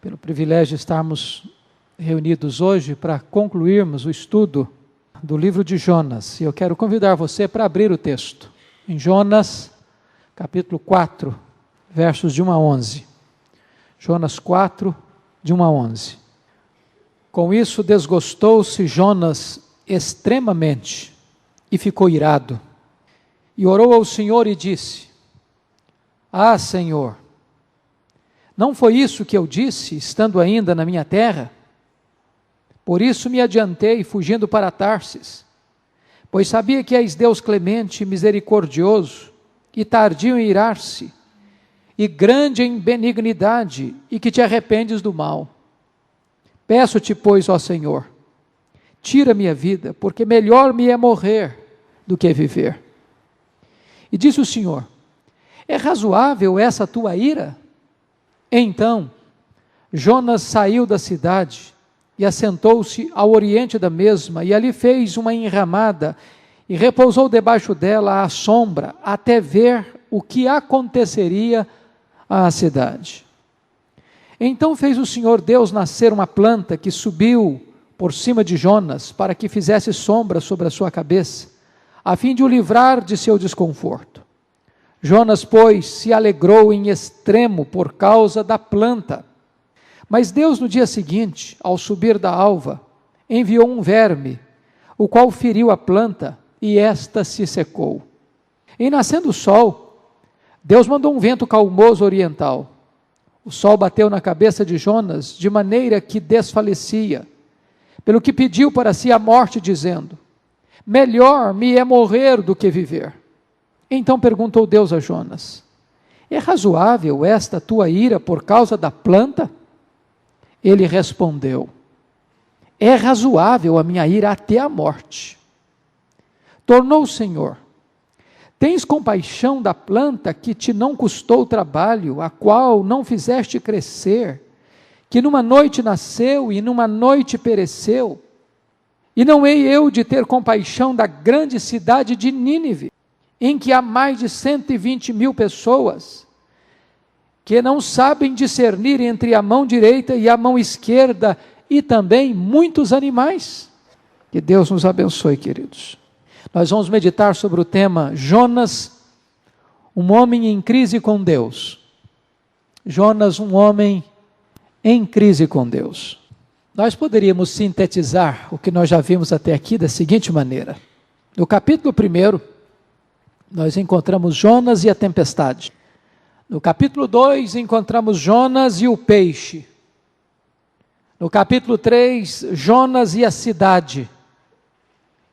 pelo privilégio de estarmos reunidos hoje para concluirmos o estudo do livro de Jonas. E eu quero convidar você para abrir o texto, em Jonas, capítulo 4, versos de 1 a 11. Jonas 4, de 1 a 11. Com isso desgostou-se Jonas extremamente e ficou irado. E orou ao Senhor e disse: Ah, Senhor, não foi isso que eu disse, estando ainda na minha terra? Por isso me adiantei, fugindo para Tarsis, pois sabia que és Deus clemente e misericordioso, e tardio em irar-se, e grande em benignidade, e que te arrependes do mal. Peço-te, pois, ó Senhor, tira-me a vida, porque melhor me é morrer do que viver. E disse o Senhor: É razoável essa tua ira? Então Jonas saiu da cidade e assentou-se ao oriente da mesma, e ali fez uma enramada, e repousou debaixo dela à sombra, até ver o que aconteceria à cidade. Então fez o Senhor Deus nascer uma planta que subiu por cima de Jonas, para que fizesse sombra sobre a sua cabeça, a fim de o livrar de seu desconforto. Jonas, pois, se alegrou em extremo por causa da planta. Mas Deus, no dia seguinte, ao subir da alva, enviou um verme, o qual feriu a planta, e esta se secou. E nascendo o sol, Deus mandou um vento calmoso oriental. O sol bateu na cabeça de Jonas, de maneira que desfalecia, pelo que pediu para si a morte, dizendo: Melhor me é morrer do que viver. Então perguntou Deus a Jonas: É razoável esta tua ira por causa da planta? Ele respondeu: É razoável a minha ira até a morte. Tornou o Senhor: Tens compaixão da planta que te não custou trabalho, a qual não fizeste crescer, que numa noite nasceu e numa noite pereceu? E não hei eu de ter compaixão da grande cidade de Nínive, em que há mais de 120 mil pessoas, que não sabem discernir entre a mão direita e a mão esquerda, e também muitos animais? Que Deus nos abençoe, queridos. Nós vamos meditar sobre o tema Jonas, um homem em crise com Deus. Jonas, um homem em crise com Deus. Nós poderíamos sintetizar o que nós já vimos até aqui da seguinte maneira. No capítulo 1, nós encontramos Jonas e a tempestade. No capítulo 2, encontramos Jonas e o peixe. No capítulo 3, Jonas e a cidade.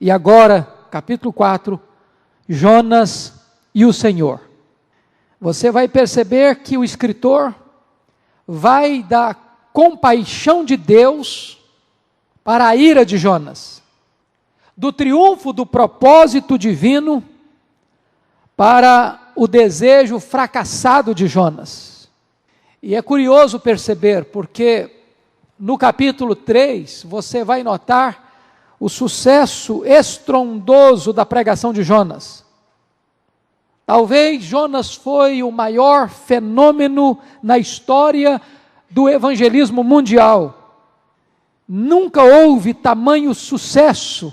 E agora, capítulo 4, Jonas e o Senhor. Você vai perceber que o escritor vai da compaixão de Deus para a ira de Jonas, do triunfo do propósito divino para o desejo fracassado de Jonas. E é curioso perceber, porque no capítulo 3 você vai notar o sucesso estrondoso da pregação de Jonas. Talvez Jonas foi o maior fenômeno na história do evangelismo mundial. Nunca houve tamanho sucesso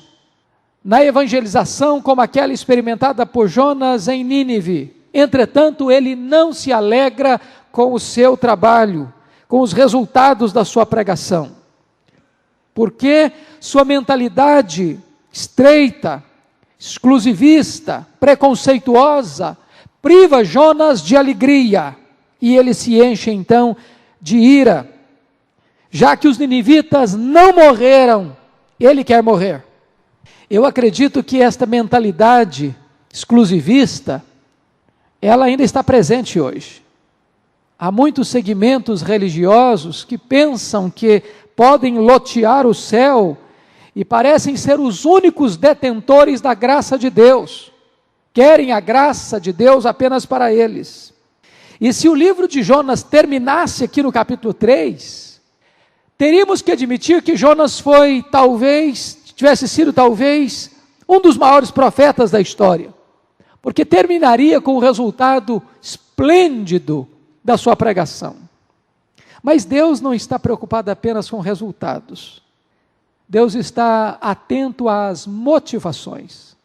na evangelização como aquela experimentada por Jonas em Nínive. Entretanto, ele não se alegra com o seu trabalho, com os resultados da sua pregação, porque sua mentalidade estreita, exclusivista, preconceituosa, priva Jonas de alegria, e ele se enche então de ira. Já que os ninivitas não morreram, ele quer morrer. Eu acredito que esta mentalidade exclusivista, ela ainda está presente hoje. Há muitos segmentos religiosos que pensam que podem lotear o céu e parecem ser os únicos detentores da graça de Deus. Querem a graça de Deus apenas para eles. E se o livro de Jonas terminasse aqui no capítulo 3, teríamos que admitir que Jonas tivesse sido talvez um dos maiores profetas da história, porque terminaria com o resultado esplêndido da sua pregação. Mas Deus não está preocupado apenas com resultados. Deus está atento às motivações.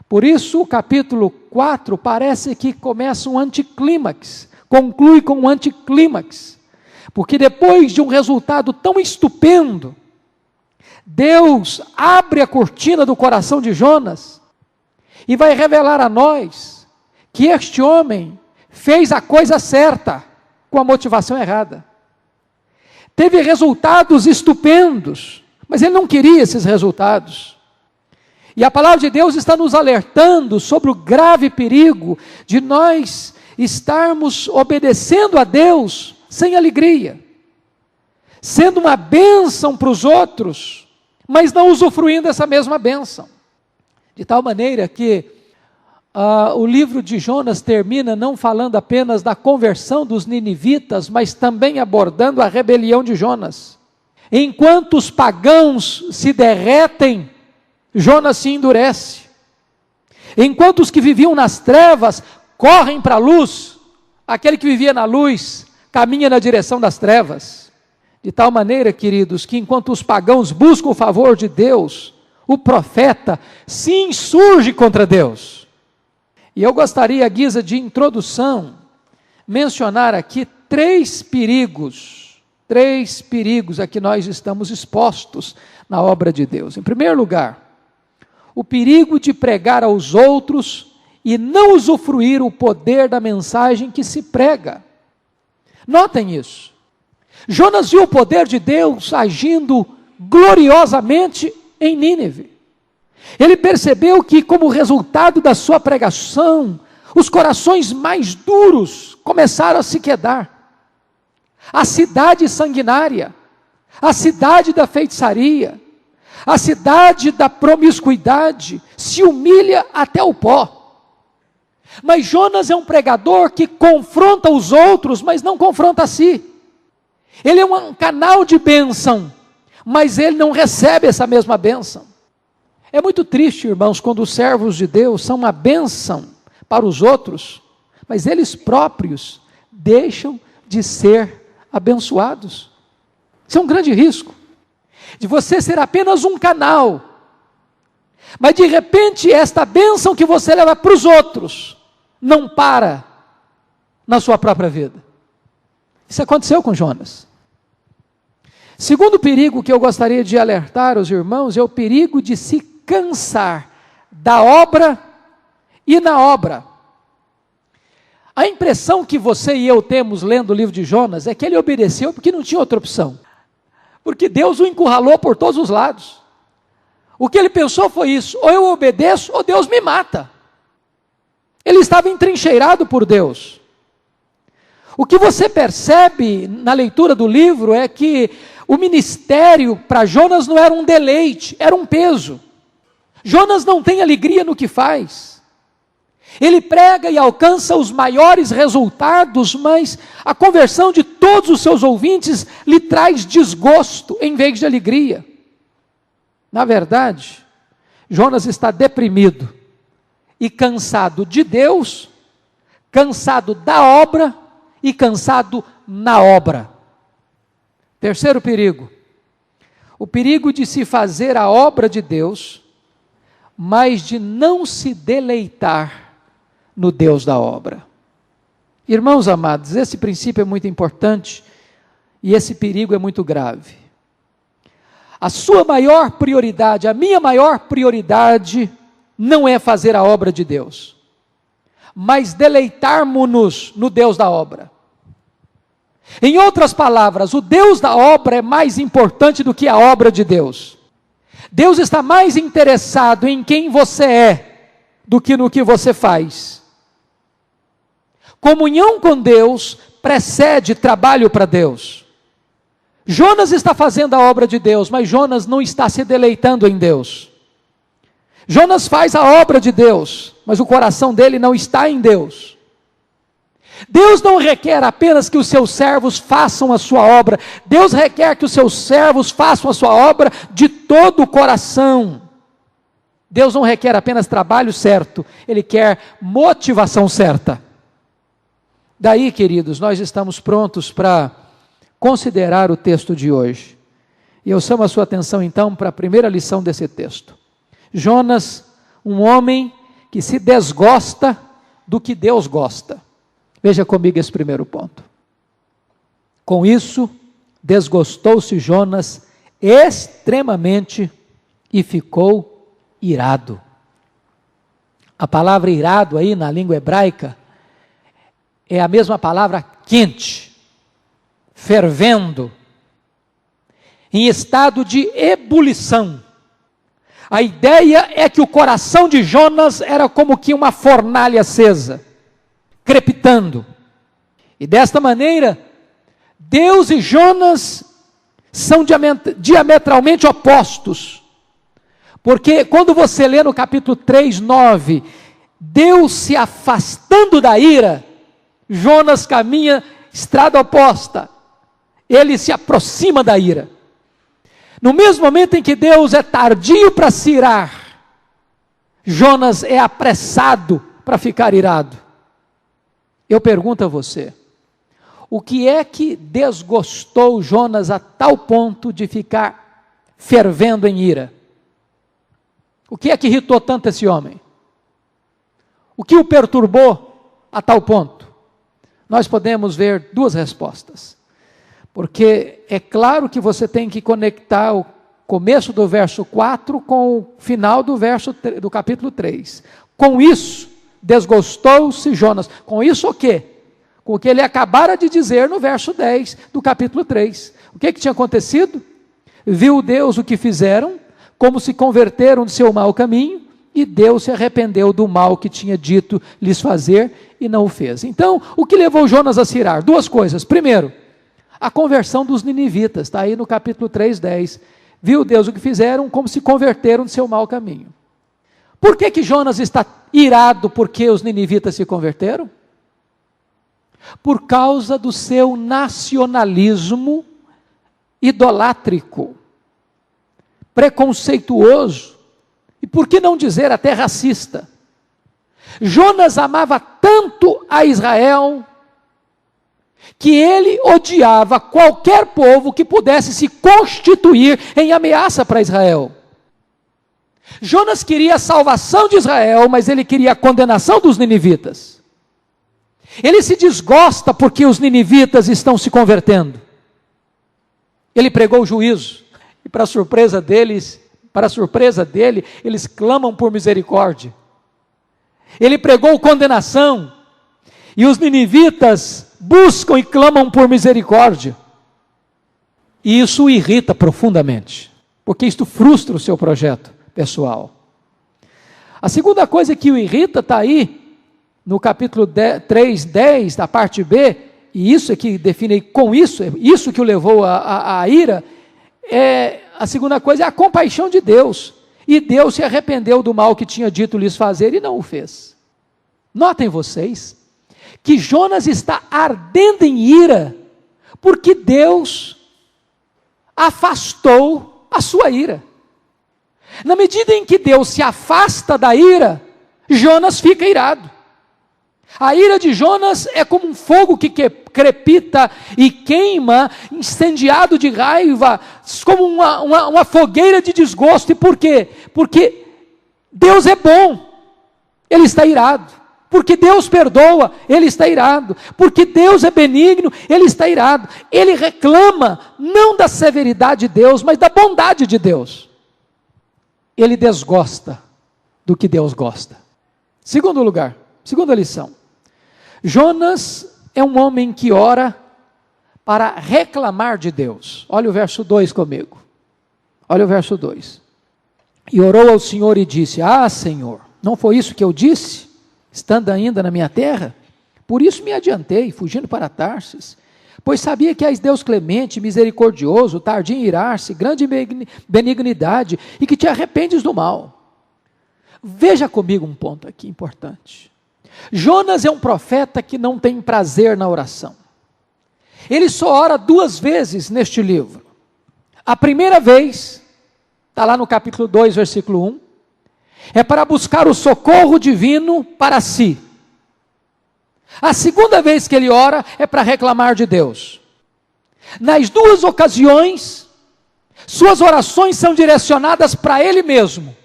Por isso, o capítulo 4 parece que começa um anticlímax, conclui com um anticlímax. Porque depois de um resultado tão estupendo, Deus abre a cortina do coração de Jonas e vai revelar a nós que este homem fez a coisa certa com a motivação errada. Teve resultados estupendos, mas ele não queria esses resultados. E a palavra de Deus está nos alertando sobre o grave perigo de nós estarmos obedecendo a Deus sem alegria, sendo uma bênção para os outros, mas não usufruindo dessa mesma bênção. De tal maneira que o livro de Jonas termina não falando apenas da conversão dos ninivitas, mas também abordando a rebelião de Jonas. Enquanto os pagãos se derretem, Jonas se endurece. Enquanto os que viviam nas trevas correm para a luz, aquele que vivia na luz caminha na direção das trevas. De tal maneira, queridos, que enquanto os pagãos buscam o favor de Deus, o profeta se insurge contra Deus. E eu gostaria, à guisa de introdução, mencionar aqui três perigos a que nós estamos expostos na obra de Deus. Em primeiro lugar, o perigo de pregar aos outros e não usufruir o poder da mensagem que se prega. Notem isso. Jonas viu o poder de Deus agindo gloriosamente em Nínive. Ele percebeu que, como resultado da sua pregação, os corações mais duros começaram a se quedar. A cidade sanguinária, a cidade da feitiçaria, a cidade da promiscuidade se humilha até o pó. Mas Jonas é um pregador que confronta os outros, mas não confronta a si. Ele é um canal de bênção, mas ele não recebe essa mesma bênção. É muito triste, irmãos, quando os servos de Deus são uma bênção para os outros, mas eles próprios deixam de ser abençoados. Isso é um grande risco, de você ser apenas um canal, mas de repente esta bênção que você leva para os outros, não para na sua própria vida. Isso aconteceu com Jonas. Segundo perigo que eu gostaria de alertar os irmãos, é o perigo de se cansar da obra e na obra. A impressão que você e eu temos lendo o livro de Jonas é que ele obedeceu porque não tinha outra opção. Porque Deus o encurralou por todos os lados. O que ele pensou foi isso: ou eu obedeço ou Deus me mata. Ele estava entrincheirado por Deus. O que você percebe na leitura do livro é que o ministério para Jonas não era um deleite, era um peso. Jonas não tem alegria no que faz. Ele prega e alcança os maiores resultados, mas a conversão de todos os seus ouvintes lhe traz desgosto em vez de alegria. Na verdade, Jonas está deprimido e cansado de Deus, cansado da obra e cansado na obra. Terceiro perigo, o perigo de se fazer a obra de Deus, mas de não se deleitar no Deus da obra. Irmãos amados, esse princípio é muito importante e esse perigo é muito grave. A sua maior prioridade, a minha maior prioridade, não é fazer a obra de Deus, mas deleitarmos-nos no Deus da obra. Em outras palavras, o Deus da obra é mais importante do que a obra de Deus. Deus está mais interessado em quem você é do que no que você faz. Comunhão com Deus precede trabalho para Deus. Jonas está fazendo a obra de Deus, mas Jonas não está se deleitando em Deus. Jonas faz a obra de Deus, mas o coração dele não está em Deus. Deus não requer apenas que os seus servos façam a sua obra, Deus requer que os seus servos façam a sua obra de todo o coração. Deus não requer apenas trabalho certo, Ele quer motivação certa. Daí, queridos, nós estamos prontos para considerar o texto de hoje. E eu chamo a sua atenção então para a primeira lição desse texto. Jonas, um homem que se desgosta do que Deus gosta. Veja comigo esse primeiro ponto. Com isso, desgostou-se Jonas extremamente e ficou irado. A palavra irado aí na língua hebraica é a mesma palavra quente, fervendo, em estado de ebulição. A ideia é que o coração de Jonas era como que uma fornalha acesa, crepitando. E desta maneira, Deus e Jonas são diametralmente opostos. Porque quando você lê no capítulo 3, 9, Deus se afastando da ira, Jonas caminha estrada oposta. Ele se aproxima da ira. No mesmo momento em que Deus é tardio para se irar, Jonas é apressado para ficar irado. Eu pergunto a você, o que é que desgostou Jonas a tal ponto de ficar fervendo em ira? O que é que irritou tanto esse homem? O que o perturbou a tal ponto? Nós podemos ver duas respostas. Porque é claro que você tem que conectar o começo do verso 4 com o final do capítulo 3. Com isso, desgostou-se Jonas. Com isso o quê? Com o que ele acabara de dizer no verso 10 do capítulo 3. O que tinha acontecido? Viu Deus o que fizeram, como se converteram de seu mau caminho, e Deus se arrependeu do mal que tinha dito lhes fazer e não o fez. Então, o que levou Jonas a se irar? Duas coisas. Primeiro, a conversão dos ninivitas, está aí no capítulo 3, 10. Viu Deus o que fizeram, como se converteram de seu mau caminho. Por que Jonas está irado porque os ninivitas se converteram? Por causa do seu nacionalismo idolátrico, preconceituoso, e por que não dizer até racista. Jonas amava tanto a Israel, que ele odiava qualquer povo que pudesse se constituir em ameaça para Israel. Jonas queria a salvação de Israel, mas ele queria a condenação dos ninivitas. Ele se desgosta porque os ninivitas estão se convertendo. Ele pregou o juízo, e para surpresa dele, eles clamam por misericórdia. Ele pregou condenação, e os ninivitas buscam e clamam por misericórdia. E isso o irrita profundamente, porque isto frustra o seu projeto pessoal. A segunda coisa que o irrita está aí, no capítulo 3, 10, da parte B, e isso é que define com isso, isso que o levou à ira, a segunda coisa é a compaixão de Deus. E Deus se arrependeu do mal que tinha dito lhes fazer e não o fez. Notem vocês, que Jonas está ardendo em ira, porque Deus afastou a sua ira. Na medida em que Deus se afasta da ira, Jonas fica irado. A ira de Jonas é como um fogo que crepita e queima, incendiado de raiva, como uma fogueira de desgosto. E por quê? Porque Deus é bom, ele está irado. Porque Deus perdoa, ele está irado. Porque Deus é benigno, ele está irado. Ele reclama, não da severidade de Deus, mas da bondade de Deus. Ele desgosta do que Deus gosta. Segundo lugar, segunda lição. Jonas é um homem que ora para reclamar de Deus. Olha o verso 2 comigo. Olha o verso 2. E orou ao Senhor e disse: Ah, Senhor, não foi isso que eu disse, estando ainda na minha terra? Por isso me adiantei, fugindo para Tarsis, pois sabia que és Deus clemente, misericordioso, tardio em irar-se, grande benignidade, e que te arrependes do mal. Veja comigo um ponto aqui importante. Jonas é um profeta que não tem prazer na oração. Ele só ora 2 vezes neste livro. A primeira vez, está lá no capítulo 2, versículo 1, é para buscar o socorro divino para si. A segunda vez que ele ora é para reclamar de Deus. Nas duas ocasiões, suas orações são direcionadas para ele mesmo.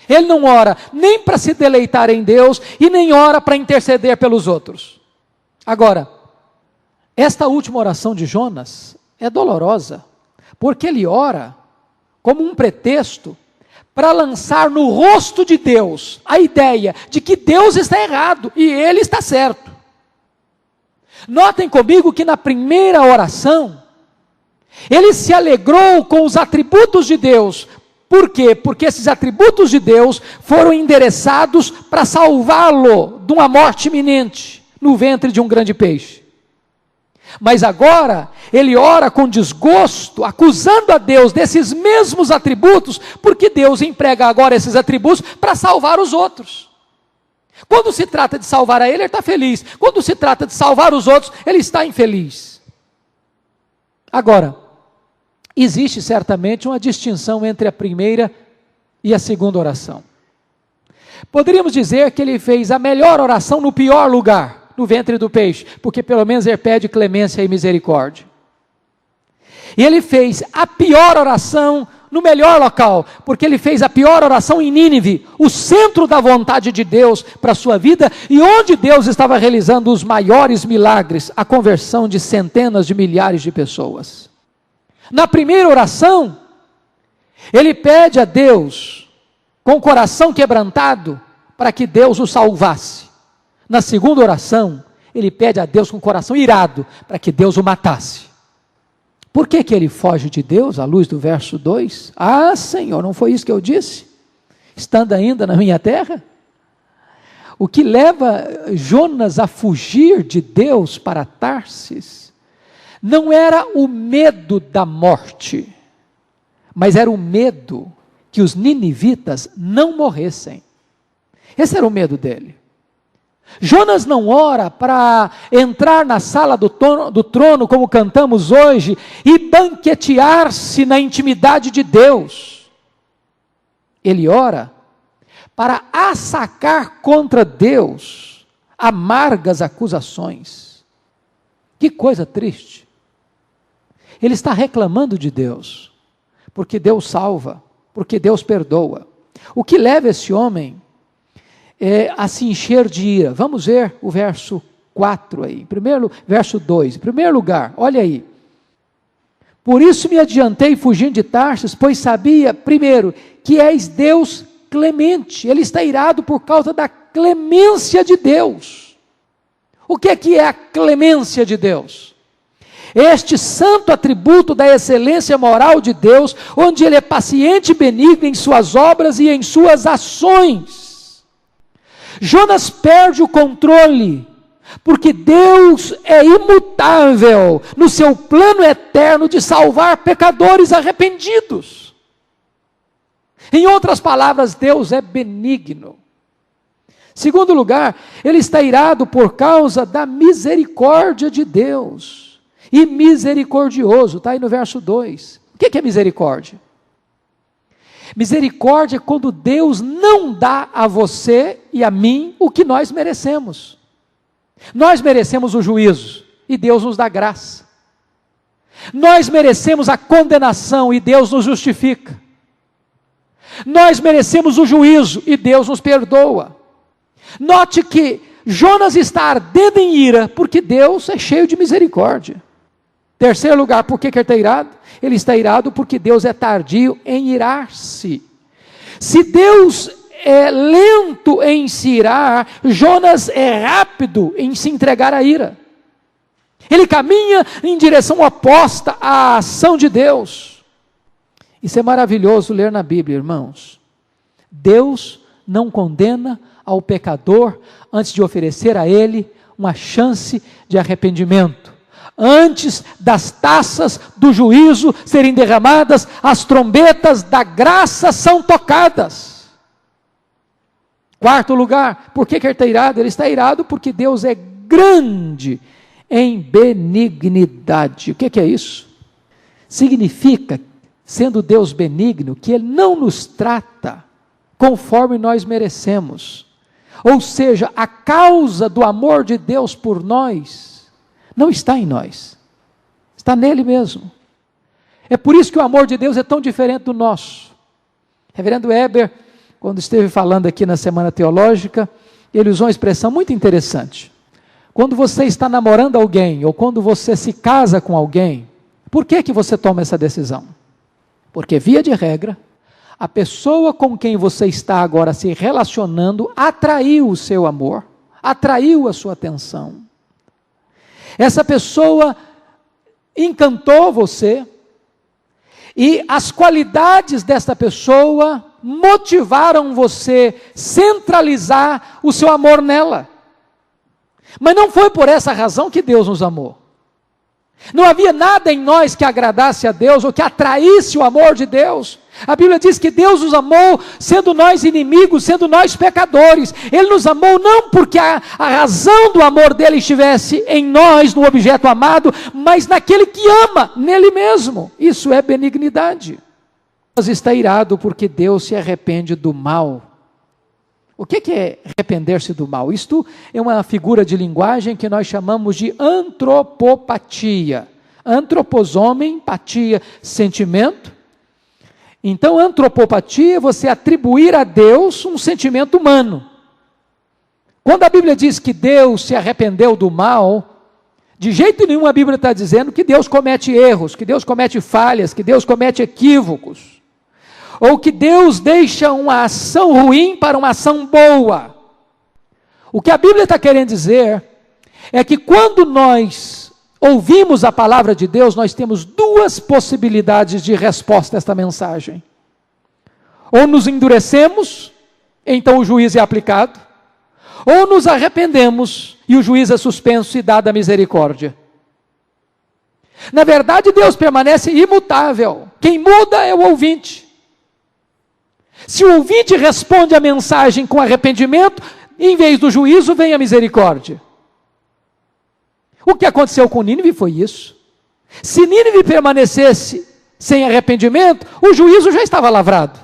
Ele não ora nem para se deleitar em Deus e nem ora para interceder pelos outros. Agora, esta última oração de Jonas é dolorosa, porque ele ora como um pretexto para lançar no rosto de Deus a ideia de que Deus está errado e ele está certo. Notem comigo que na primeira oração, ele se alegrou com os atributos de Deus. Por quê? Porque esses atributos de Deus foram endereçados para salvá-lo de uma morte iminente no ventre de um grande peixe. Mas agora, ele ora com desgosto, acusando a Deus desses mesmos atributos, porque Deus emprega agora esses atributos para salvar os outros. Quando se trata de salvar a ele está feliz. Quando se trata de salvar os outros, ele está infeliz. Agora, existe certamente uma distinção entre a primeira e a segunda oração. Poderíamos dizer que ele fez a melhor oração no pior lugar, no ventre do peixe, porque pelo menos ele pede clemência e misericórdia. E ele fez a pior oração no melhor local, porque ele fez a pior oração em Nínive, o centro da vontade de Deus para a sua vida, e onde Deus estava realizando os maiores milagres, a conversão de centenas de milhares de pessoas. Na primeira oração, ele pede a Deus, com o coração quebrantado, para que Deus o salvasse. Na segunda oração, ele pede a Deus com o coração irado, para que Deus o matasse. Por que ele foge de Deus, à luz do verso 2? Ah, Senhor, não foi isso que eu disse? Estando ainda na minha terra? O que leva Jonas a fugir de Deus para Tarsis, não era o medo da morte, mas era o medo que os ninivitas não morressem. Esse era o medo dele. Jonas não ora para entrar na sala do trono, como cantamos hoje, e banquetear-se na intimidade de Deus. Ele ora para assacar contra Deus amargas acusações. Que coisa triste. Ele está reclamando de Deus, porque Deus salva, porque Deus perdoa. O que leva esse homem a se encher de ira? Vamos ver o verso 4 aí, verso 2, em primeiro lugar, olha aí. Por isso me adiantei fugindo de Tarsis, pois sabia, primeiro, que és Deus clemente. Ele está irado por causa da clemência de Deus. O que é a clemência de Deus? Este santo atributo da excelência moral de Deus, onde Ele é paciente e benigno em suas obras e em suas ações. Jonas perde o controle, porque Deus é imutável no seu plano eterno de salvar pecadores arrependidos. Em outras palavras, Deus é benigno. Segundo lugar, ele está irado por causa da misericórdia de Deus, e misericordioso, está aí no verso 2. O que é misericórdia? Misericórdia é quando Deus não dá a você e a mim o que nós merecemos. Nós merecemos o juízo e Deus nos dá graça. Nós merecemos a condenação e Deus nos justifica. Nós merecemos o juízo e Deus nos perdoa. Note que Jonas está ardendo em ira porque Deus é cheio de misericórdia. Terceiro lugar, por que ele está irado? Ele está irado porque Deus é tardio em irar-se. Se Deus é lento em se irar, Jonas é rápido em se entregar à ira. Ele caminha em direção oposta à ação de Deus. Isso é maravilhoso ler na Bíblia, irmãos. Deus não condena ao pecador antes de oferecer a ele uma chance de arrependimento. Antes das taças do juízo serem derramadas, as trombetas da graça são tocadas. Quarto lugar, por que ele está irado? Ele está irado porque Deus é grande em benignidade. O que é isso? Significa, sendo Deus benigno, que Ele não nos trata conforme nós merecemos. Ou seja, a causa do amor de Deus por nós não está em nós, Está nele mesmo. É por isso que o amor de Deus é tão diferente do nosso. Reverendo Weber, quando esteve falando aqui na Semana Teológica, ele usou uma expressão muito interessante. Quando você está namorando alguém, ou quando você se casa com alguém, por que você toma essa decisão? Porque, via de regra, a pessoa com quem você está agora se relacionando atraiu o seu amor, atraiu a sua atenção. Essa pessoa encantou você, e as qualidades desta pessoa motivaram você a centralizar o seu amor nela. Mas não foi por essa razão que Deus nos amou. Não havia nada em nós que agradasse a Deus ou que atraísse o amor de Deus. A Bíblia diz que Deus nos amou sendo nós inimigos, sendo nós pecadores. Ele nos amou não porque a razão do amor dele estivesse em nós, no objeto amado, mas naquele que ama, nele mesmo. Isso é benignidade. Deus está irado porque Deus se arrepende do mal. O que é arrepender-se do mal? Isto é uma figura de linguagem que nós chamamos de antropopatia. Antropos, homem, patia, sentimento. Então, antropopatia é você atribuir a Deus um sentimento humano. Quando a Bíblia diz que Deus se arrependeu do mal, de jeito nenhum a Bíblia está dizendo que Deus comete erros, que Deus comete falhas, que Deus comete equívocos. Ou que Deus deixa uma ação ruim para uma ação boa. O que a Bíblia está querendo dizer é que quando nós ouvimos a palavra de Deus, nós temos duas possibilidades de resposta a esta mensagem. Ou nos endurecemos, então o juízo é aplicado, ou nos arrependemos e o juízo é suspenso e dada a misericórdia. Na verdade, Deus permanece imutável. Quem muda é o ouvinte. Se o ouvinte responde à mensagem com arrependimento, em vez do juízo vem a misericórdia. O que aconteceu com Nínive foi isso. Se Nínive permanecesse sem arrependimento, o juízo já estava lavrado.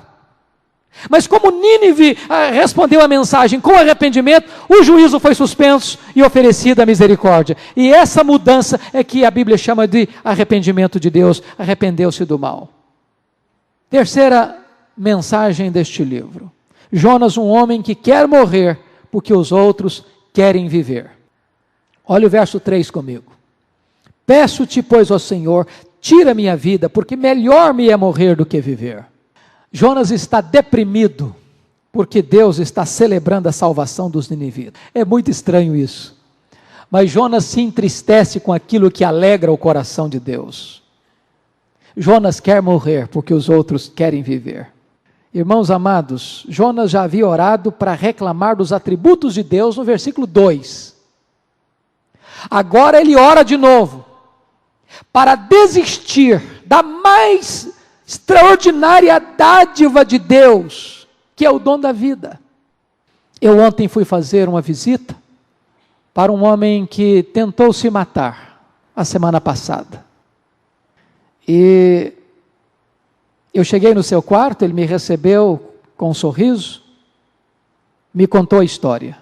Mas como Nínive respondeu à mensagem com arrependimento, o juízo foi suspenso e oferecida a misericórdia. E essa mudança é que a Bíblia chama de arrependimento de Deus, arrependeu-se do mal. Terceira mensagem deste livro. Jonas, um homem que quer morrer porque os outros querem viver. Olha o verso 3 comigo. Peço-te, pois, ó Senhor, tira minha vida, porque melhor me é morrer do que viver. Jonas está deprimido, porque Deus está celebrando a salvação dos ninivitas. É muito estranho isso. Mas Jonas se entristece com aquilo que alegra o coração de Deus. Jonas quer morrer, porque os outros querem viver. Irmãos amados, Jonas já havia orado para reclamar dos atributos de Deus no versículo 2. Agora ele ora de novo, para desistir da mais extraordinária dádiva de Deus, que é o dom da vida. Eu ontem fui fazer uma visita para um homem que tentou se matar a semana passada. E eu cheguei no seu quarto, ele me recebeu com um sorriso, me contou a história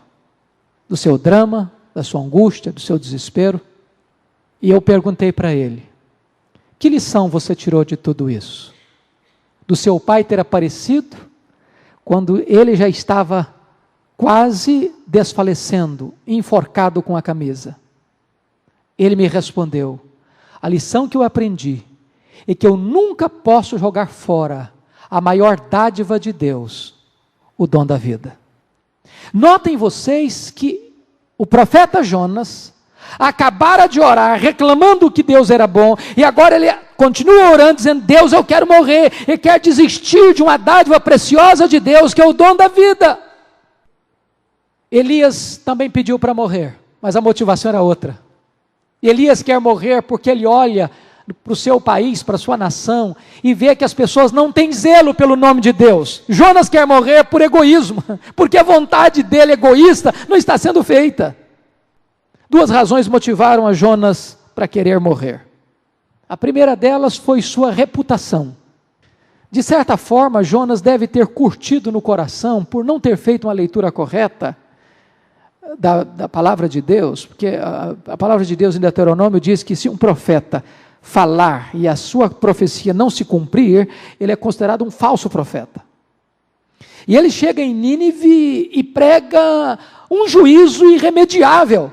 do seu drama, da sua angústia, do seu desespero. E eu perguntei para ele: que lição você tirou de tudo isso? Do seu pai ter aparecido quando ele já estava quase desfalecendo, enforcado com a camisa. Ele me respondeu: a lição que eu aprendi é que eu nunca posso jogar fora a maior dádiva de Deus, o dom da vida. Notem vocês que o profeta Jonas acabara de orar, reclamando que Deus era bom, e agora ele continua orando, dizendo: Deus, eu quero morrer, ele quer desistir de uma dádiva preciosa de Deus, que é o dom da vida. Elias também pediu para morrer, mas a motivação era outra. Elias quer morrer porque ele olha para o seu país, para a sua nação, e vê que as pessoas não têm zelo pelo nome de Deus. Jonas quer morrer por egoísmo, porque a vontade dele egoísta não está sendo feita. Duas razões motivaram a Jonas para querer morrer. A primeira delas foi sua reputação. De certa forma, Jonas deve ter curtido no coração por não ter feito uma leitura correta da palavra de Deus, porque a palavra de Deus em Deuteronômio diz que se um profeta falar e a sua profecia não se cumprir, ele é considerado um falso profeta. E ele chega em Nínive e prega um juízo irremediável.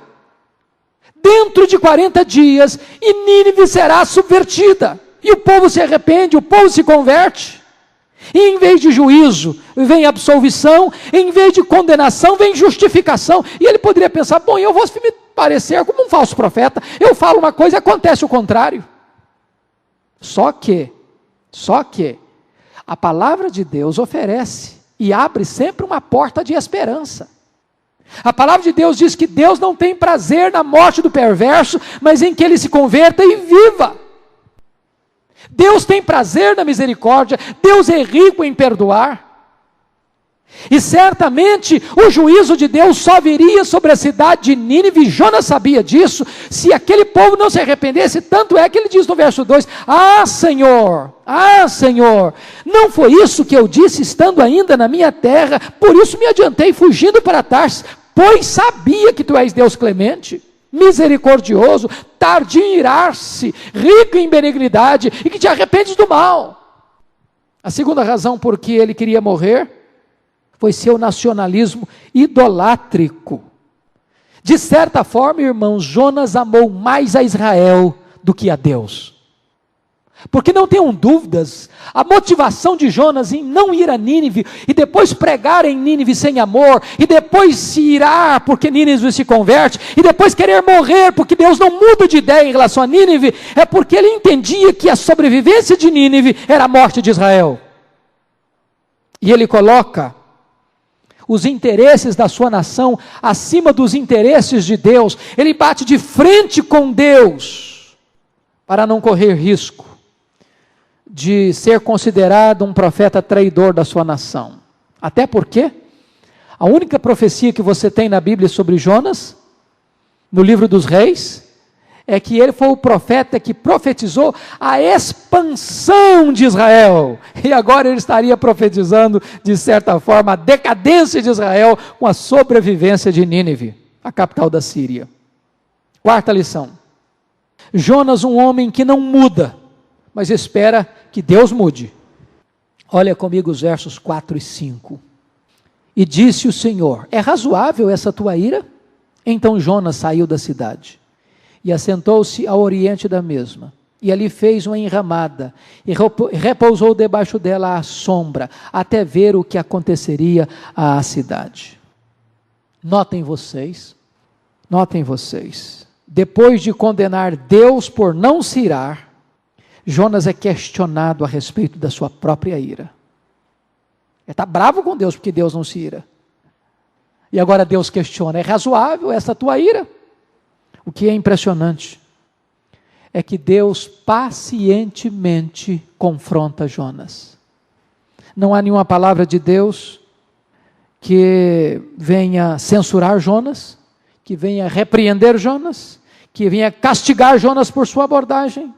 Dentro de 40 dias, e Nínive será subvertida. E o povo se arrepende, o povo se converte. E em vez de juízo, vem absolvição. Em vez de condenação, vem justificação. E ele poderia pensar, bom, eu vou me parecer como um falso profeta. Eu falo uma coisa e acontece o contrário. Só que, a palavra de Deus oferece e abre sempre uma porta de esperança. A palavra de Deus diz que Deus não tem prazer na morte do perverso, mas em que ele se converta e viva. Deus tem prazer na misericórdia, Deus é rico em perdoar. E certamente o juízo de Deus só viria sobre a cidade de Nínive, Jonas sabia disso, se aquele povo não se arrependesse. Tanto é que ele diz no verso 2, Senhor, não foi isso que eu disse estando ainda na minha terra, por isso me adiantei fugindo para Tarsis, pois sabia que tu és Deus clemente, misericordioso, tardio em irar-se, rico em benignidade, e que te arrependes do mal. A segunda razão por que ele queria morrer foi seu nacionalismo idolátrico. De certa forma, irmãos, Jonas amou mais a Israel do que a Deus. Porque não tenham dúvidas, a motivação de Jonas em não ir a Nínive, e depois pregar em Nínive sem amor, e depois se irar porque Nínive se converte, e depois querer morrer porque Deus não muda de ideia em relação a Nínive, é porque ele entendia que a sobrevivência de Nínive era a morte de Israel. E ele coloca os interesses da sua nação acima dos interesses de Deus. Ele bate de frente com Deus para não correr risco de ser considerado um profeta traidor da sua nação. Até porque a única profecia que você tem na Bíblia sobre Jonas, no livro dos Reis, é que ele foi o profeta que profetizou a expansão de Israel, e agora ele estaria profetizando, de certa forma, a decadência de Israel com a sobrevivência de Nínive, a capital da Síria. Quarta lição: Jonas, um homem que não muda, mas espera que Deus mude. Olha comigo os versos 4 e 5. E disse o Senhor: é razoável essa tua ira? Então Jonas saiu da cidade e assentou-se ao oriente da mesma, e ali fez uma enramada, e repousou debaixo dela à sombra, até ver o que aconteceria à cidade. Notem vocês, depois de condenar Deus por não se irar, Jonas é questionado a respeito da sua própria ira. Ele está bravo com Deus porque Deus não se ira. E agora Deus questiona: é razoável essa tua ira? O que é impressionante é que Deus pacientemente confronta Jonas. Não há nenhuma palavra de Deus que venha censurar Jonas, que venha repreender Jonas, que venha castigar Jonas por sua abordagem.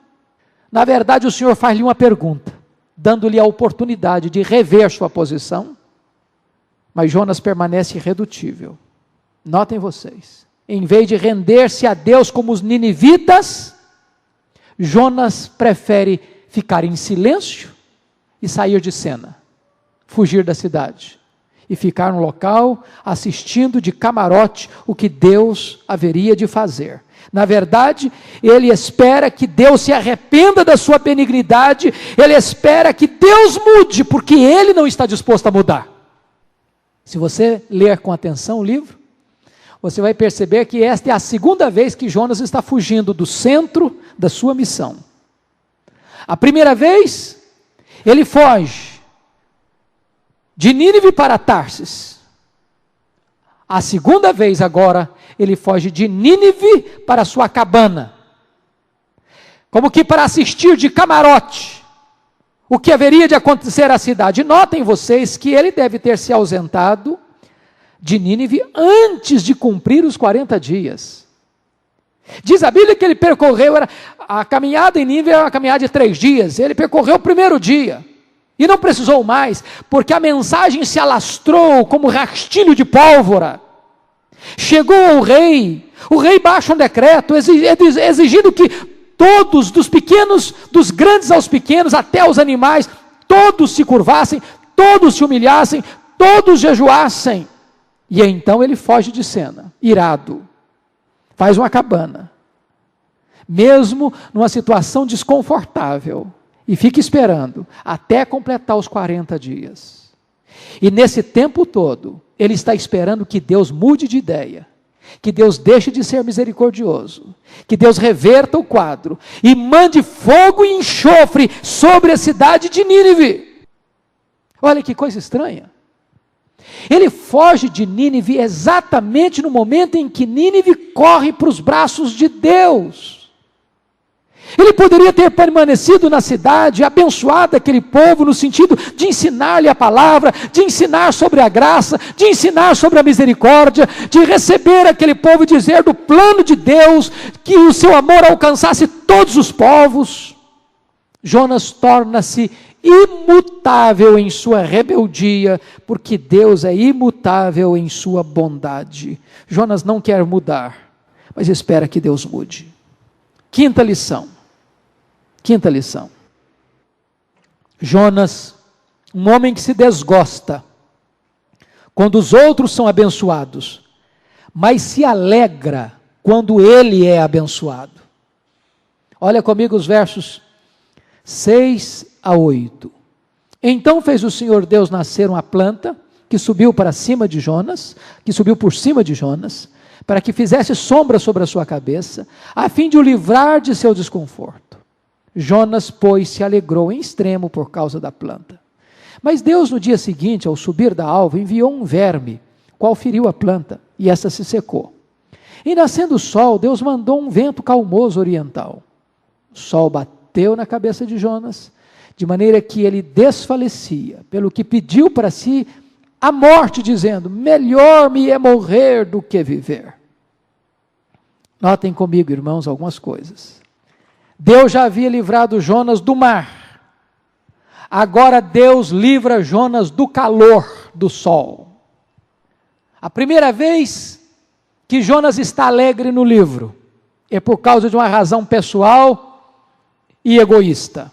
Na verdade, o Senhor faz-lhe uma pergunta, dando-lhe a oportunidade de rever sua posição, mas Jonas permanece irredutível. Notem vocês, em vez de render-se a Deus como os ninivitas, Jonas prefere ficar em silêncio e sair de cena, fugir da cidade e ficar no local assistindo de camarote o que Deus haveria de fazer. Na verdade, ele espera que Deus se arrependa da sua benignidade, ele espera que Deus mude, porque ele não está disposto a mudar. Se você ler com atenção o livro, você vai perceber que esta é a segunda vez que Jonas está fugindo do centro da sua missão. A primeira vez, ele foge de Nínive para Tarsis. A segunda vez agora, ele foge de Nínive para sua cabana, como que para assistir de camarote o que haveria de acontecer à cidade. Notem vocês que ele deve ter se ausentado de Nínive antes de cumprir os 40 dias. Diz a Bíblia que ele percorreu, a caminhada em Nínive era uma caminhada de 3 dias, ele percorreu o primeiro dia, e não precisou mais, porque a mensagem se alastrou como rastilho de pólvora. Chegou ao rei, o rei baixa um decreto exigindo que todos, dos pequenos, dos grandes aos pequenos, até os animais, todos se curvassem, todos se humilhassem, todos jejuassem. E então ele foge de cena, irado, faz uma cabana, mesmo numa situação desconfortável, e fica esperando até completar os 40 dias. E nesse tempo todo, ele está esperando que Deus mude de ideia, que Deus deixe de ser misericordioso, que Deus reverta o quadro e mande fogo e enxofre sobre a cidade de Nínive. Olha que coisa estranha. Ele foge de Nínive exatamente no momento em que Nínive corre para os braços de Deus. Ele poderia ter permanecido na cidade, abençoado aquele povo, no sentido de ensinar-lhe a palavra, de ensinar sobre a graça, de ensinar sobre a misericórdia, de receber aquele povo e dizer do plano de Deus, que o seu amor alcançasse todos os povos. Jonas torna-se imutável em sua rebeldia, porque Deus é imutável em sua bondade. Jonas não quer mudar, mas espera que Deus mude. Quinta lição. Jonas, um homem que se desgosta quando os outros são abençoados, mas se alegra quando ele é abençoado. Olha comigo os versos 6 a 8. Então fez o Senhor Deus nascer uma planta que subiu por cima de Jonas, para que fizesse sombra sobre a sua cabeça, a fim de o livrar de seu desconforto. Jonas, pois, se alegrou em extremo por causa da planta. Mas Deus, no dia seguinte, ao subir da alva, enviou um verme, qual feriu a planta, e essa se secou. E nascendo o sol, Deus mandou um vento calmoso oriental. O sol bateu na cabeça de Jonas, de maneira que ele desfalecia, pelo que pediu para si a morte, dizendo: melhor me é morrer do que viver. Notem comigo, irmãos, algumas coisas. Deus já havia livrado Jonas do mar. Agora Deus livra Jonas do calor do sol. A primeira vez que Jonas está alegre no livro é por causa de uma razão pessoal e egoísta.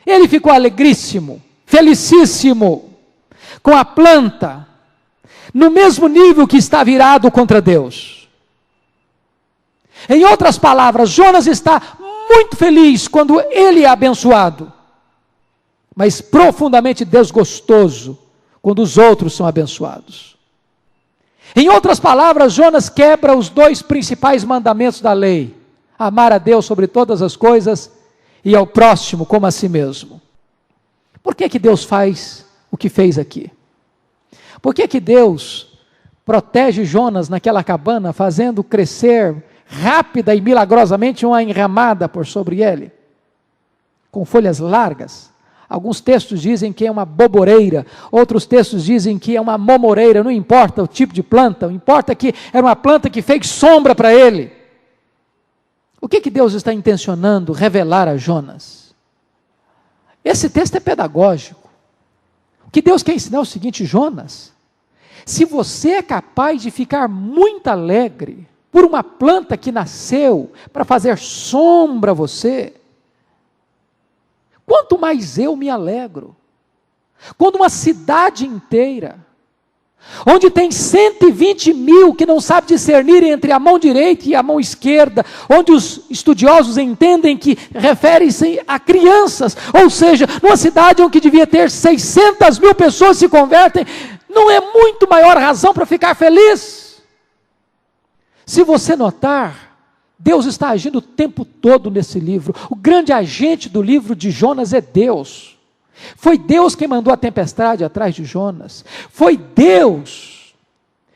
Ele ficou alegríssimo, felicíssimo, com a planta, no mesmo nível que está virado contra Deus. Em outras palavras, Jonas está muito feliz quando ele é abençoado, mas profundamente desgostoso quando os outros são abençoados. Em outras palavras, Jonas quebra os 2 principais mandamentos da lei: amar a Deus sobre todas as coisas e ao próximo como a si mesmo. Por que Deus faz o que fez aqui? Por que Deus protege Jonas naquela cabana, fazendo crescer rápida e milagrosamente uma enramada por sobre ele, com folhas largas? Alguns textos dizem que é uma boboreira, outros textos dizem que é uma momoreira, não importa o tipo de planta, o importa que era uma planta que fez sombra para ele. O que Deus está intencionando revelar a Jonas? Esse texto é pedagógico. O que Deus quer ensinar é o seguinte: Jonas, se você é capaz de ficar muito alegre por uma planta que nasceu para fazer sombra a você, quanto mais eu me alegro, quando uma cidade inteira, onde tem 120 mil que não sabe discernir entre a mão direita e a mão esquerda, onde os estudiosos entendem que refere-se a crianças, ou seja, numa cidade onde devia ter 600 mil pessoas se convertem, não é muito maior razão para ficar feliz? Se você notar, Deus está agindo o tempo todo nesse livro. O grande agente do livro de Jonas é Deus. Foi Deus quem mandou a tempestade atrás de Jonas. Foi Deus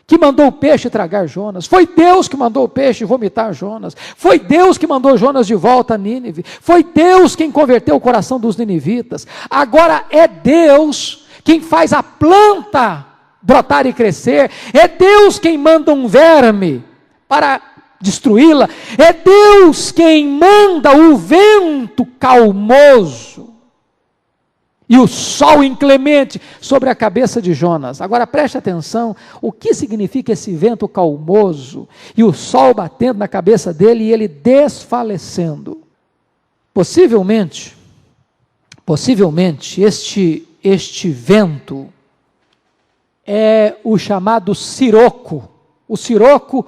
que mandou o peixe tragar Jonas. Foi Deus que mandou o peixe vomitar Jonas. Foi Deus que mandou Jonas de volta a Nínive. Foi Deus quem converteu o coração dos ninivitas. Agora é Deus quem faz a planta brotar e crescer. É Deus quem manda um verme para destruí-la. É Deus quem manda o vento calmoso. e o sol inclemente sobre a cabeça de Jonas. Agora preste atenção, o que significa esse vento calmoso e o sol batendo na cabeça dele e ele desfalecendo? Possivelmente este vento é o chamado siroco. O siroco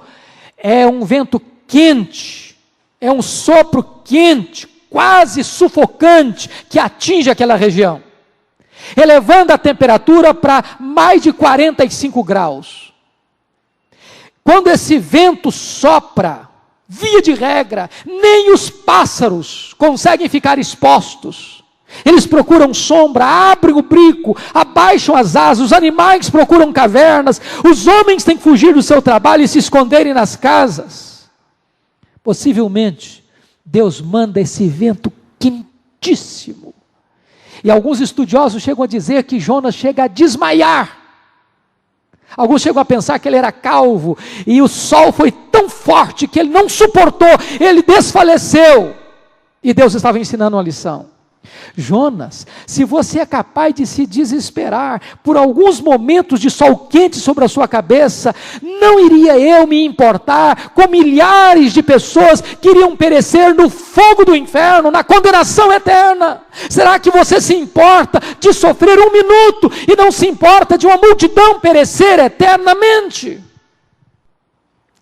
é um vento quente, é um sopro quente, quase sufocante, que atinge aquela região, elevando a temperatura para mais de 45 graus. Quando esse vento sopra, via de regra, nem os pássaros conseguem ficar expostos. Eles procuram sombra, abrem o bico, abaixam as asas, os animais procuram cavernas, os homens têm que fugir do seu trabalho e se esconderem nas casas. Possivelmente, Deus manda esse vento quentíssimo. E alguns estudiosos chegam a dizer que Jonas chega a desmaiar. Alguns chegam a pensar que ele era calvo, e o sol foi tão forte que ele não suportou, ele desfaleceu. E Deus estava ensinando uma lição. Jonas, se você é capaz de se desesperar por alguns momentos de sol quente sobre a sua cabeça, não iria eu me importar com milhares de pessoas que iriam perecer no fogo do inferno, na condenação eterna? Será que você se importa de sofrer um minuto e não se importa de uma multidão perecer eternamente?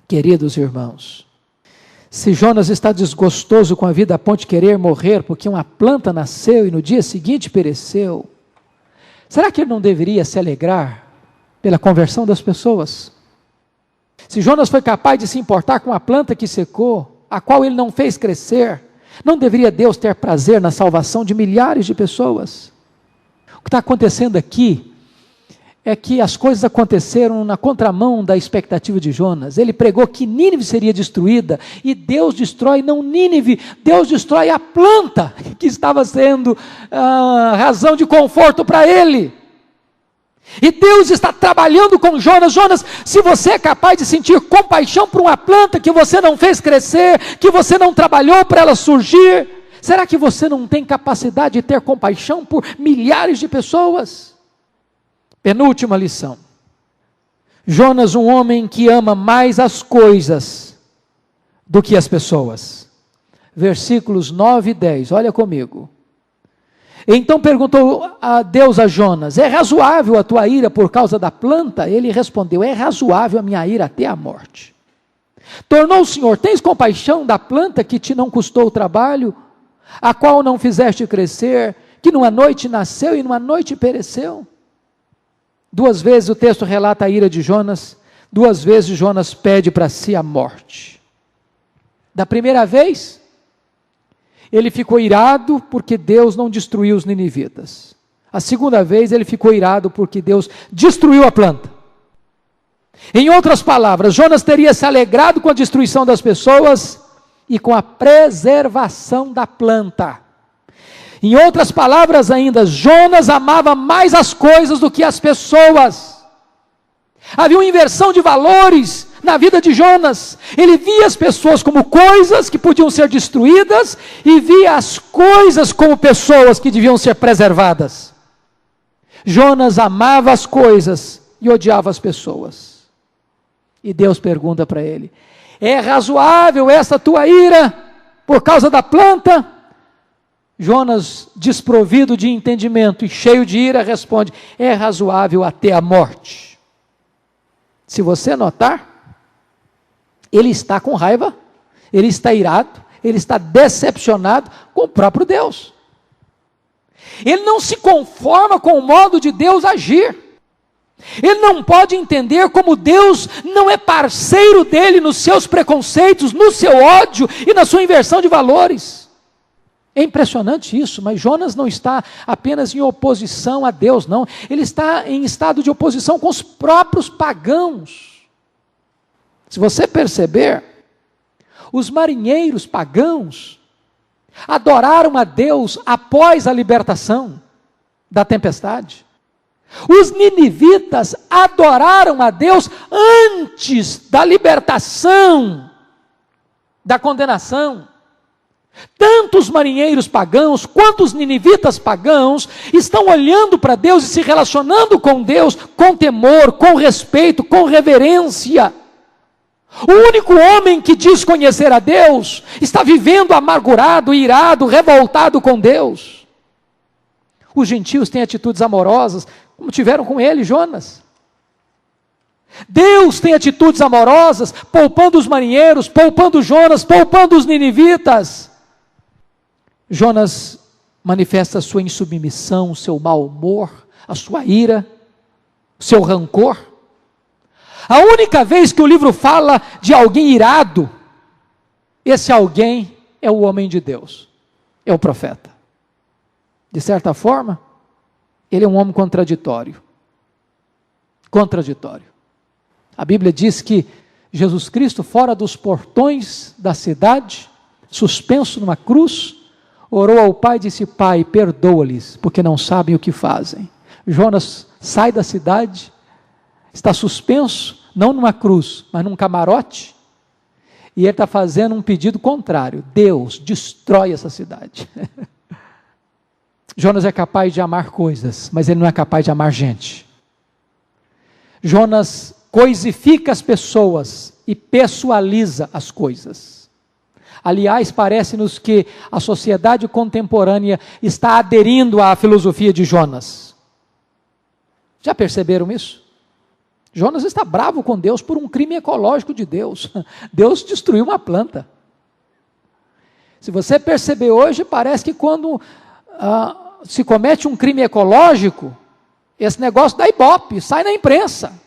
Queridos irmãos, se Jonas está desgostoso com a vida a ponto de querer morrer porque uma planta nasceu e no dia seguinte pereceu, será que ele não deveria se alegrar pela conversão das pessoas? Se Jonas foi capaz de se importar com a planta que secou, a qual ele não fez crescer, não deveria Deus ter prazer na salvação de milhares de pessoas? O que está acontecendo aqui é que as coisas aconteceram na contramão da expectativa de Jonas. Ele pregou que Nínive seria destruída, e Deus destrói não Nínive, Deus destrói a planta que estava sendo razão de conforto para ele. E Deus está trabalhando com Jonas. Jonas, se você é capaz de sentir compaixão por uma planta que você não fez crescer, que você não trabalhou para ela surgir, será que você não tem capacidade de ter compaixão por milhares de pessoas? Penúltima lição. Jonas, um homem que ama mais as coisas do que as pessoas. Versículos 9 e 10, olha comigo. Então perguntou a Deus a Jonas: é razoável a tua ira por causa da planta? Ele respondeu: é razoável a minha ira até a morte. Tornou o Senhor: tens compaixão da planta que te não custou o trabalho, a qual não fizeste crescer, que numa noite nasceu e numa noite pereceu? 2 vezes o texto relata a ira de Jonas, 2 vezes Jonas pede para si a morte. Da primeira vez, ele ficou irado porque Deus não destruiu os ninivitas. A segunda vez, ele ficou irado porque Deus destruiu a planta. Em outras palavras, Jonas teria se alegrado com a destruição das pessoas e com a preservação da planta. Em outras palavras ainda, Jonas amava mais as coisas do que as pessoas. Havia uma inversão de valores na vida de Jonas. Ele via as pessoas como coisas que podiam ser destruídas e via as coisas como pessoas que deviam ser preservadas. Jonas amava as coisas e odiava as pessoas. E Deus pergunta para ele: é razoável essa tua ira por causa da planta? Jonas, desprovido de entendimento e cheio de ira, responde: é razoável até a morte. Se você notar, ele está com raiva, ele está irado, ele está decepcionado com o próprio Deus. Ele não se conforma com o modo de Deus agir. Ele não pode entender como Deus não é parceiro dele nos seus preconceitos, no seu ódio e na sua inversão de valores. É impressionante isso, mas Jonas não está apenas em oposição a Deus, não. Ele está em estado de oposição com os próprios pagãos. Se você perceber, os marinheiros pagãos adoraram a Deus após a libertação da tempestade. Os ninivitas adoraram a Deus antes da libertação da condenação. Tanto quantos marinheiros pagãos, quantos ninivitas pagãos estão olhando para Deus e se relacionando com Deus com temor, com respeito, com reverência. O único homem que diz conhecer a Deus está vivendo amargurado, irado, revoltado com Deus. Os gentios têm atitudes amorosas, como tiveram com ele, Jonas. Deus tem atitudes amorosas, poupando os marinheiros, poupando Jonas, poupando os ninivitas. Jonas manifesta a sua insubmissão, o seu mau humor, a sua ira, o seu rancor. A única vez que o livro fala de alguém irado, esse alguém é o homem de Deus, é o profeta. De certa forma, ele é um homem contraditório. Contraditório. A Bíblia diz que Jesus Cristo, fora dos portões da cidade, suspenso numa cruz, orou ao Pai e disse: Pai, perdoa-lhes, porque não sabem o que fazem. Jonas sai da cidade, está suspenso, não numa cruz, mas num camarote, e ele está fazendo um pedido contrário: Deus, destrói essa cidade. Jonas é capaz de amar coisas, mas ele não é capaz de amar gente. Jonas coisifica as pessoas e pessoaliza as coisas. Aliás, parece-nos que a sociedade contemporânea está aderindo à filosofia de Jonas. Já perceberam isso? Jonas está bravo com Deus por um crime ecológico de Deus. Deus destruiu uma planta. Se você perceber hoje, parece que quando se comete um crime ecológico, esse negócio dá ibope, sai na imprensa.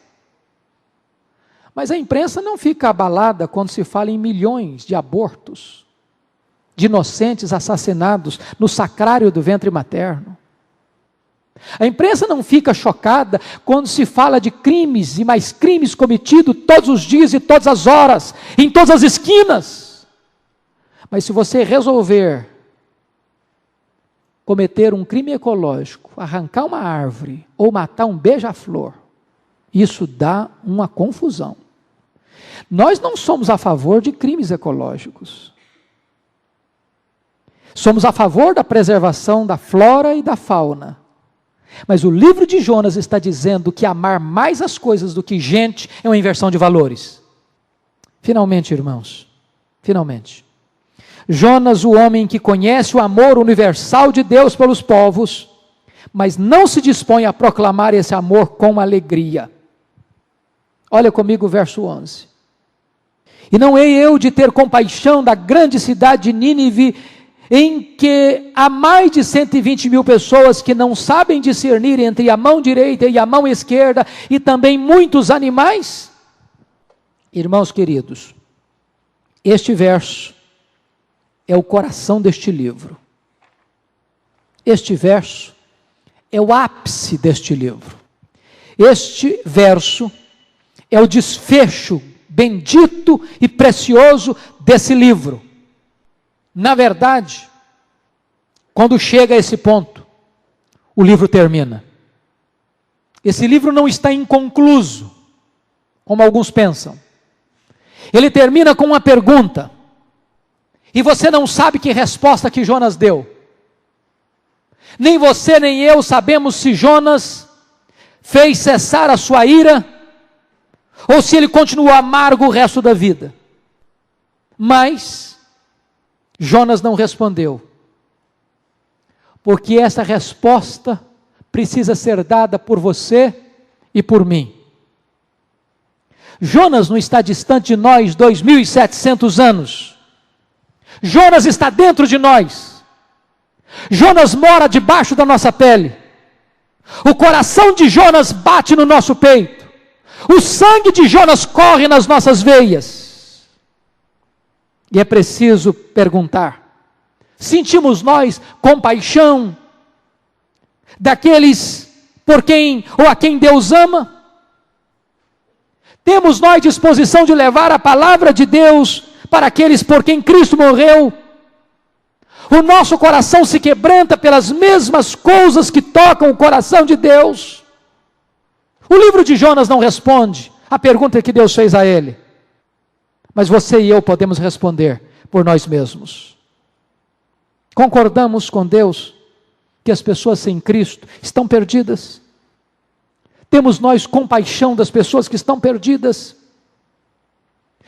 Mas a imprensa não fica abalada quando se fala em milhões de abortos, de inocentes assassinados no sacrário do ventre materno. A imprensa não fica chocada quando se fala de crimes e mais crimes cometidos todos os dias e todas as horas, em todas as esquinas. Mas se você resolver cometer um crime ecológico, arrancar uma árvore ou matar um beija-flor, isso dá uma confusão. Nós não somos a favor de crimes ecológicos. Somos a favor da preservação da flora e da fauna. Mas o livro de Jonas está dizendo que amar mais as coisas do que gente é uma inversão de valores. Finalmente, irmãos, finalmente, Jonas, o homem que conhece o amor universal de Deus pelos povos, mas não se dispõe a proclamar esse amor com alegria. Olha comigo o verso 11. E não hei eu de ter compaixão da grande cidade de Nínive, em que há mais de 120 mil pessoas que não sabem discernir entre a mão direita e a mão esquerda, e também muitos animais? Irmãos queridos, este verso é o coração deste livro. Este verso é o ápice deste livro. Este verso é o desfecho bendito e precioso desse livro. Na verdade, quando chega a esse ponto, o livro termina. Esse livro não está inconcluso, como alguns pensam. Ele termina com uma pergunta, e você não sabe que resposta que Jonas deu. Nem você nem eu sabemos se Jonas fez cessar a sua ira, ou se ele continuou amargo o resto da vida. Mas Jonas não respondeu, porque essa resposta precisa ser dada por você e por mim. Jonas não está distante de nós 2.700 anos. Jonas está dentro de nós. Jonas mora debaixo da nossa pele. O coração de Jonas bate no nosso peito. O sangue de Jonas corre nas nossas veias. E é preciso perguntar: sentimos nós compaixão daqueles por quem ou a quem Deus ama? Temos nós disposição de levar a palavra de Deus para aqueles por quem Cristo morreu? O nosso coração se quebranta pelas mesmas coisas que tocam o coração de Deus? O livro de Jonas não responde a pergunta que Deus fez a ele, mas você e eu podemos responder por nós mesmos. Concordamos com Deus que as pessoas sem Cristo estão perdidas? Temos nós compaixão das pessoas que estão perdidas?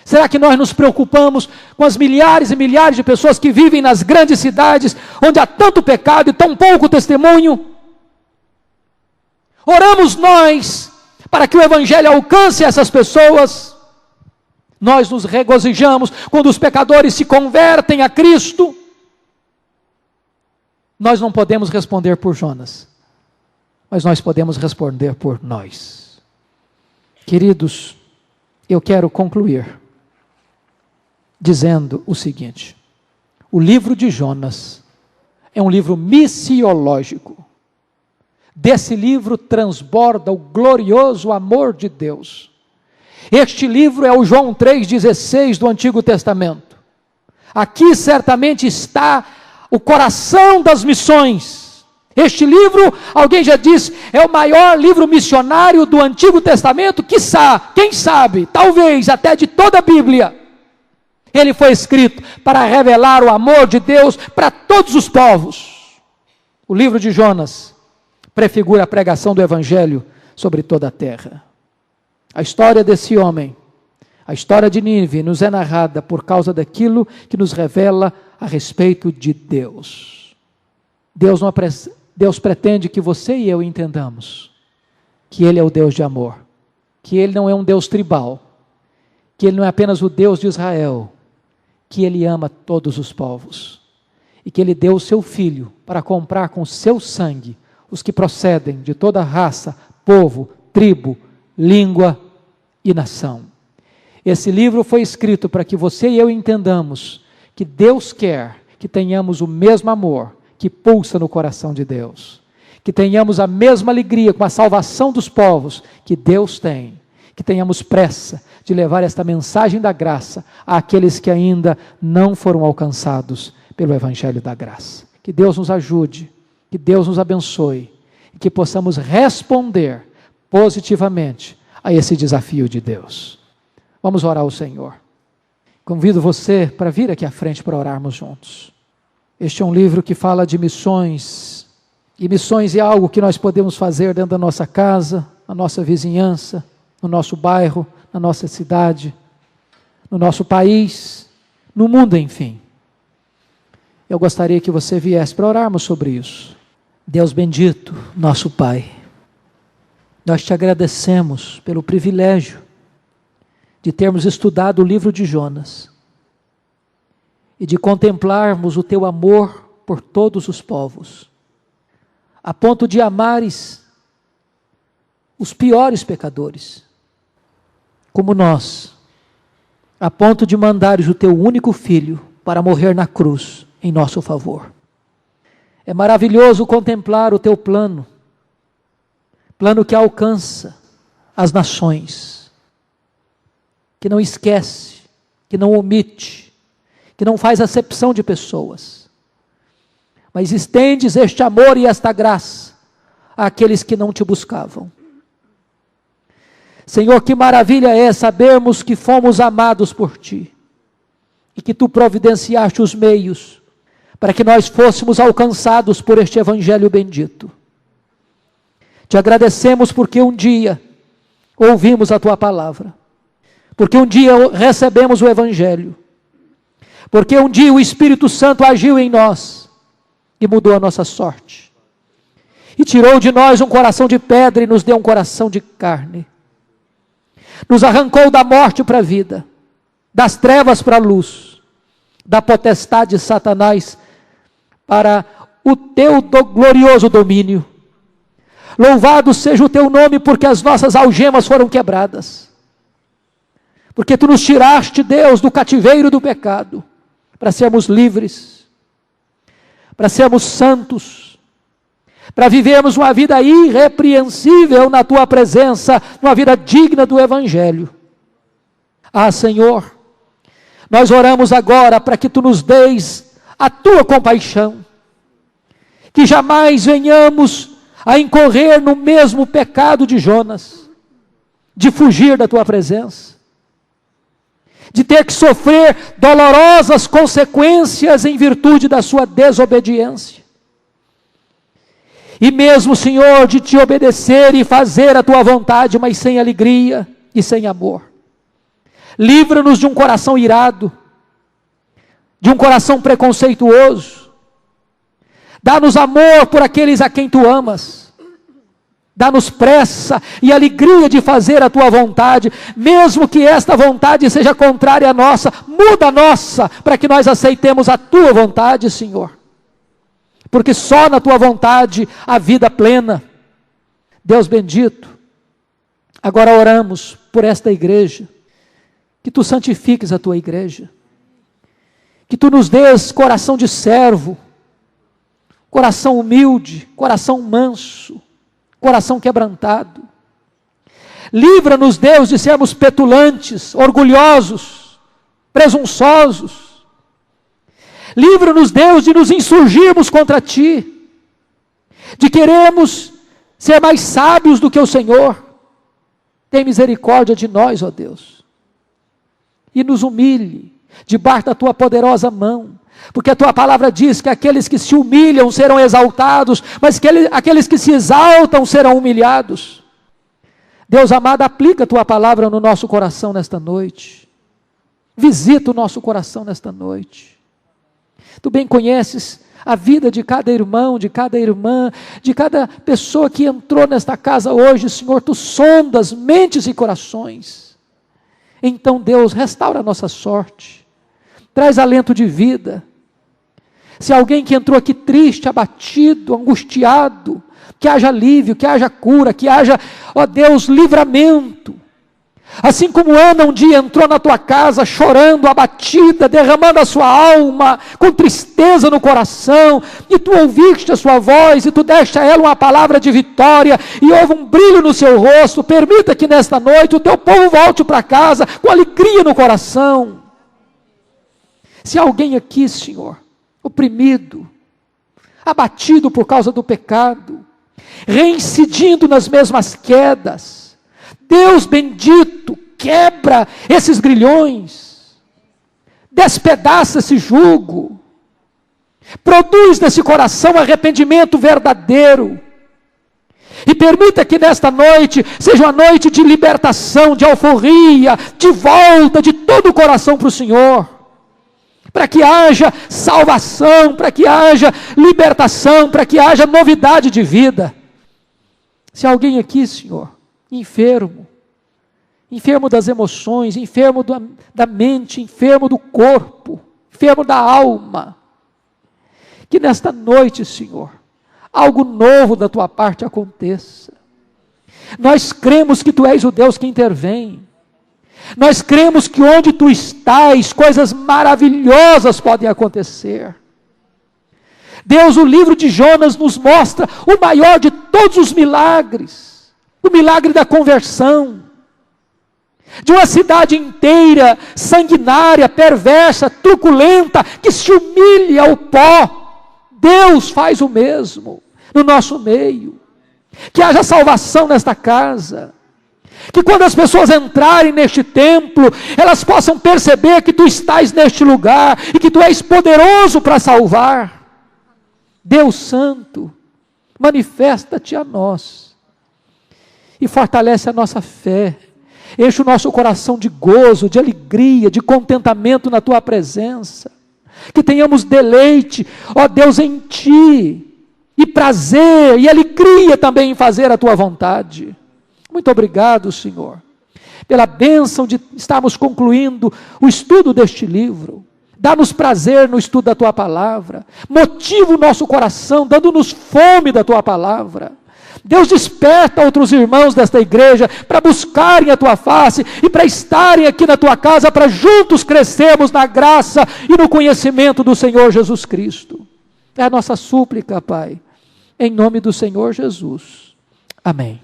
Será que nós nos preocupamos com as milhares e milhares de pessoas que vivem nas grandes cidades, onde há tanto pecado e tão pouco testemunho? Oramos nós para que o Evangelho alcance essas pessoas? Nós nos regozijamos quando os pecadores se convertem a Cristo? Nós não podemos responder por Jonas, mas nós podemos responder por nós. Queridos, eu quero concluir dizendo o seguinte: o livro de Jonas é um livro missiológico. Desse livro transborda o glorioso amor de Deus. Este livro é o João 3,16 do Antigo Testamento. Aqui certamente está o coração das missões. Este livro, alguém já disse, é o maior livro missionário do Antigo Testamento, quiçá, quem sabe, talvez até de toda a Bíblia. Ele foi escrito para revelar o amor de Deus para todos os povos. O livro de Jonas prefigura a pregação do Evangelho sobre toda a terra. A história desse homem, a história de Nínive, nos é narrada por causa daquilo que nos revela a respeito de Deus. Deus pretende que você e eu entendamos que Ele é o Deus de amor, que Ele não é um Deus tribal, que Ele não é apenas o Deus de Israel, que Ele ama todos os povos, e que Ele deu o seu Filho para comprar com o seu sangue os que procedem de toda raça, povo, tribo, língua e nação. Esse livro foi escrito para que você e eu entendamos que Deus quer que tenhamos o mesmo amor que pulsa no coração de Deus, que tenhamos a mesma alegria com a salvação dos povos que Deus tem, que tenhamos pressa de levar esta mensagem da graça àqueles que ainda não foram alcançados pelo Evangelho da graça. Que Deus nos ajude, que Deus nos abençoe, e que possamos responder positivamente a esse desafio de Deus. Vamos orar ao Senhor. Convido você para vir aqui à frente para orarmos juntos. Este é um livro que fala de missões, e missões é algo que nós podemos fazer dentro da nossa casa, na nossa vizinhança, no nosso bairro, na nossa cidade, no nosso país, no mundo, enfim. Eu gostaria que você viesse para orarmos sobre isso. Deus bendito, nosso Pai, nós te agradecemos pelo privilégio de termos estudado o livro de Jonas e de contemplarmos o teu amor por todos os povos, a ponto de amares os piores pecadores, como nós, a ponto de mandares o teu único filho para morrer na cruz em nosso favor. É maravilhoso contemplar o teu plano que alcança as nações, que não esquece, que não omite, que não faz acepção de pessoas, mas estendes este amor e esta graça àqueles que não te buscavam. Senhor, que maravilha é sabermos que fomos amados por Ti, e que Tu providenciaste os meios para que nós fôssemos alcançados por este Evangelho bendito. Te agradecemos porque um dia ouvimos a Tua palavra, porque um dia recebemos o Evangelho, porque um dia o Espírito Santo agiu em nós e mudou a nossa sorte, e tirou de nós um coração de pedra e nos deu um coração de carne, nos arrancou da morte para a vida, das trevas para a luz, da potestade de Satanás para o teu glorioso domínio. Louvado seja o teu nome, porque as nossas algemas foram quebradas, porque tu nos tiraste, Deus, do cativeiro do pecado, para sermos livres, para sermos santos, para vivermos uma vida irrepreensível na tua presença, uma vida digna do Evangelho. Ah, Senhor, nós oramos agora para que tu nos deis a tua compaixão, que jamais venhamos a incorrer no mesmo pecado de Jonas, de fugir da tua presença, de ter que sofrer dolorosas consequências em virtude da sua desobediência. E mesmo, Senhor, de te obedecer e fazer a tua vontade, mas sem alegria e sem amor. Livra-nos de um coração irado, de um coração preconceituoso. Dá-nos amor por aqueles a quem tu amas. Dá-nos pressa e alegria de fazer a tua vontade, mesmo que esta vontade seja contrária à nossa. Muda a nossa, para que nós aceitemos a tua vontade, Senhor. Porque só na tua vontade há vida plena. Deus bendito, agora oramos por esta igreja, que tu santifiques a tua igreja, que tu nos dês coração de servo, coração humilde, coração manso, coração quebrantado. Livra-nos, Deus, de sermos petulantes, orgulhosos, presunçosos. Livra-nos, Deus, de nos insurgirmos contra ti, de queremos ser mais sábios do que o Senhor. Tem misericórdia de nós, ó Deus, e nos humilhe debaixo da tua poderosa mão, porque a tua palavra diz que aqueles que se humilham serão exaltados, mas que aqueles que se exaltam serão humilhados. Deus amado, aplica a tua palavra no nosso coração nesta noite. Visita o nosso coração nesta noite. Tu bem conheces a vida de cada irmão, de cada irmã, de cada pessoa que entrou nesta casa hoje, Senhor. Tu sondas mentes e corações. Então, Deus, restaura a nossa sorte. Traz alento de vida. Se alguém que entrou aqui triste, abatido, angustiado, que haja alívio, que haja cura, que haja, ó Deus, livramento. Assim como Ana um dia entrou na tua casa chorando, abatida, derramando a sua alma, com tristeza no coração, e tu ouviste a sua voz, e tu deste a ela uma palavra de vitória, e houve um brilho no seu rosto. Permita que nesta noite o teu povo volte para casa com alegria no coração. Se alguém aqui, Senhor, oprimido, abatido por causa do pecado, reincidindo nas mesmas quedas, Deus bendito, quebra esses grilhões, despedaça esse jugo, produz nesse coração arrependimento verdadeiro, e permita que nesta noite seja uma noite de libertação, de alforria, de volta de todo o coração para o Senhor, para que haja salvação, para que haja libertação, para que haja novidade de vida. Se alguém aqui, Senhor, enfermo das emoções, enfermo da mente, enfermo do corpo, enfermo da alma, que nesta noite, Senhor, algo novo da tua parte aconteça. Nós cremos que tu és o Deus que intervém. Nós cremos que onde tu estás, coisas maravilhosas podem acontecer. Deus, o livro de Jonas nos mostra o maior de todos os milagres, o milagre da conversão, de uma cidade inteira, sanguinária, perversa, truculenta, que se humilha ao pó. Deus faz o mesmo no nosso meio. Que haja salvação nesta casa. Que quando as pessoas entrarem neste templo, elas possam perceber que tu estás neste lugar e que tu és poderoso para salvar. Deus Santo, manifesta-te a nós e fortalece a nossa fé. Enche o nosso coração de gozo, de alegria, de contentamento na tua presença. Que tenhamos deleite, ó Deus, em ti, e prazer e alegria também em fazer a tua vontade. Muito obrigado, Senhor, pela bênção de estarmos concluindo o estudo deste livro. Dá-nos prazer no estudo da tua palavra. Motiva o nosso coração, dando-nos fome da tua palavra. Deus, desperta outros irmãos desta igreja para buscarem a tua face e para estarem aqui na tua casa, para juntos crescermos na graça e no conhecimento do Senhor Jesus Cristo. É a nossa súplica, Pai, em nome do Senhor Jesus. Amém.